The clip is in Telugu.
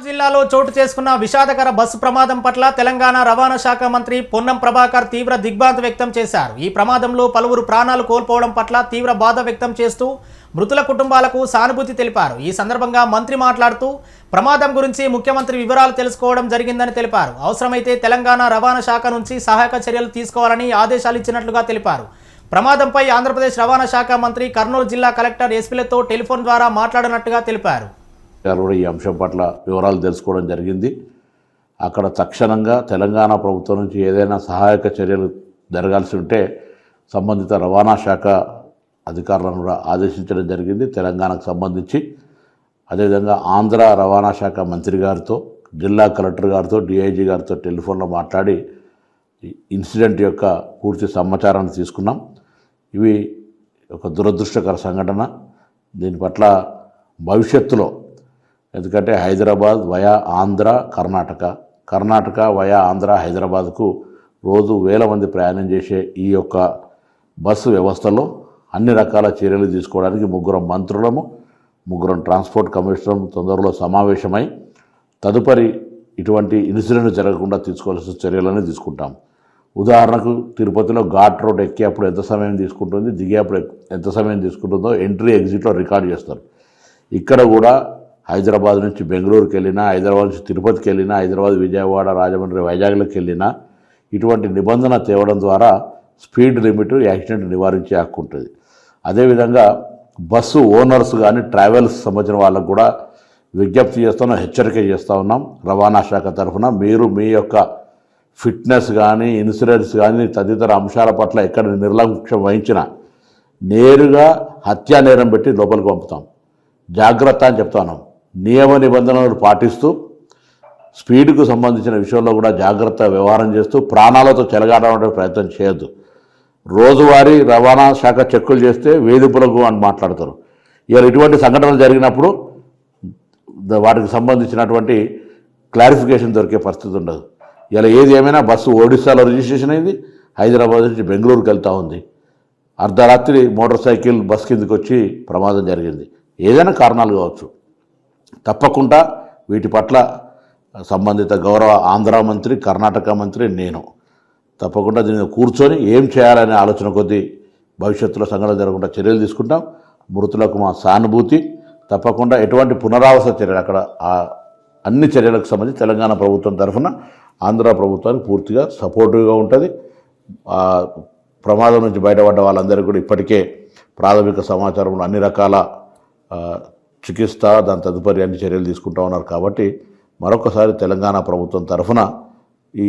కర్నూలు జిల్లాలో చోటు చేసుకున్న విషాదకర బస్సు ప్రమాదం పట్ల తెలంగాణ రవాణా శాఖ మంత్రి పొన్నం ప్రభాకర్ తీవ్ర దిగ్భ్రాంతి వ్యక్తం చేశారు. ఈ ప్రమాదంలో పలువురు ప్రాణాలు కోల్పోవడం పట్ల తీవ్ర బాధ వ్యక్తం చేస్తూ మృతుల కుటుంబాలకు సానుభూతి తెలిపారు. ఈ సందర్భంగా మంత్రి మాట్లాడుతూ ప్రమాదం గురించి ముఖ్యమంత్రి వివరాలు తెలుసుకోవడం జరిగిందని తెలిపారు. అవసరమైతే తెలంగాణ రవాణా శాఖ నుంచి సహాయక చర్యలు తీసుకోవాలని ఆదేశాలు ఇచ్చినట్లుగా తెలిపారు. ప్రమాదంపై ఆంధ్రప్రదేశ్ రవాణా శాఖ మంత్రి కర్నూలు జిల్లా కలెక్టర్ ఎస్పీలతో టెలిఫోన్ ద్వారా మాట్లాడినట్టుగా తెలిపారు. కూడా ఈ అంశం పట్ల వివరాలు తెలుసుకోవడం జరిగింది. అక్కడ తక్షణంగా తెలంగాణ ప్రభుత్వం నుంచి ఏదైనా సహాయక చర్యలు జరగాల్సి ఉంటే సంబంధిత రవాణా శాఖ అధికారులను కూడా ఆదేశించడం జరిగింది. తెలంగాణకు సంబంధించి అదేవిధంగా ఆంధ్ర రవాణా శాఖ మంత్రి గారితో, జిల్లా కలెక్టర్ గారితో, డిఐజీ గారితో టెలిఫోన్లో మాట్లాడి ఇన్సిడెంట్ యొక్క పూర్తి సమాచారాన్ని తీసుకున్నాం. ఇవి ఒక దురదృష్టకర సంఘటన. దీని పట్ల భవిష్యత్తులో, ఎందుకంటే హైదరాబాద్ వయా ఆంధ్ర, కర్ణాటక వయా ఆంధ్ర, హైదరాబాద్కు రోజు వేల మంది ప్రయాణం చేసే ఈ యొక్క బస్సు వ్యవస్థలో అన్ని రకాల చర్యలు తీసుకోవడానికి ముగ్గురం ట్రాన్స్పోర్ట్ కమిషనర్ తొందరలో సమావేశమై తదుపరి ఇటువంటి ఇన్సిడెంట్ జరగకుండా తీసుకోవాల్సిన చర్యలను తీసుకుంటాం. ఉదాహరణకు తిరుపతిలో ఘాట్ రోడ్ ఎక్కేప్పుడు ఎంత సమయం తీసుకుంటుంది, దిగేప్పుడు ఎంత సమయం తీసుకుంటుందో ఎంట్రీ ఎగ్జిట్లో రికార్డ్ చేస్తారు. ఇక్కడ కూడా హైదరాబాద్ నుంచి బెంగళూరుకి వెళ్ళినా, హైదరాబాద్ నుంచి తిరుపతికి వెళ్ళినా, హైదరాబాద్, విజయవాడ, రాజమండ్రి, వైజాగ్లకు వెళ్ళినా ఇటువంటి నిబంధన తేవడం ద్వారా స్పీడ్ లిమిట్, యాక్సిడెంట్ నివారించే హక్కు ఉంటుంది. అదేవిధంగా బస్సు ఓనర్స్ కానీ ట్రావెల్స్ సంబంధించిన వాళ్ళకు కూడా విజ్ఞప్తి చేస్తున్నాం, హెచ్చరిక చేస్తూ ఉన్నాం. రవాణా శాఖ తరఫున మీరు మీ యొక్క ఫిట్నెస్ కానీ, ఇన్సూరెన్స్ కానీ తదితర అంశాల పట్ల ఎక్కడ నిర్లక్ష్యం వహించినా నేరుగా హత్యా నేరం పెట్టి లోపలికి పంపుతాం. జాగ్రత్త అని చెప్తాను. నియమ నిబంధనలు పాటిస్తూ స్పీడ్కు సంబంధించిన విషయంలో కూడా జాగ్రత్త వ్యవహారం చేస్తూ ప్రాణాలతో చెలగాటం ప్రయత్నం చేయొద్దు. రోజువారీ రవాణా శాఖ చెక్కులు చేస్తే వేధింపులకు అని మాట్లాడతారు. ఇలా ఇటువంటి సంఘటనలు జరిగినప్పుడు వాటికి సంబంధించినటువంటి క్లారిఫికేషన్ దొరికే పరిస్థితి ఉండదు. ఇలా ఏది ఏమైనా బస్సు ఒడిశాలో రిజిస్ట్రేషన్ అయింది, హైదరాబాద్ నుంచి బెంగళూరుకి వెళ్తూ ఉంది. అర్ధరాత్రి మోటార్ సైకిల్ బస్ కిందకి వచ్చి ప్రమాదం జరిగింది. ఏదైనా కారణాలు కావచ్చు. తప్పకుండా వీటి పట్ల సంబంధిత గౌరవ ఆంధ్ర మంత్రి, కర్ణాటక మంత్రి, నేను తప్పకుండా దీన్ని కూర్చొని ఏం చేయాలనే ఆలోచన కొద్దీ భవిష్యత్తులో సంఘటన జరగకుండా చర్యలు తీసుకుంటాం. మృతులకు మా సానుభూతి. తప్పకుండా ఎటువంటి పునరావాస చర్యలు, అక్కడ అన్ని చర్యలకు సంబంధించి తెలంగాణ ప్రభుత్వం తరఫున ఆంధ్ర ప్రభుత్వానికి పూర్తిగా సపోర్టివ్గా ఉంటుంది. ప్రమాదం నుంచి బయటపడ్డ వాళ్ళందరికీ కూడా ఇప్పటికే ప్రాథమిక సమాచారంలో అన్ని రకాల చికిత్స, దాని తదుపరి అన్ని చర్యలు తీసుకుంటూ ఉన్నారు. కాబట్టి మరొకసారి తెలంగాణ ప్రభుత్వం తరఫున ఈ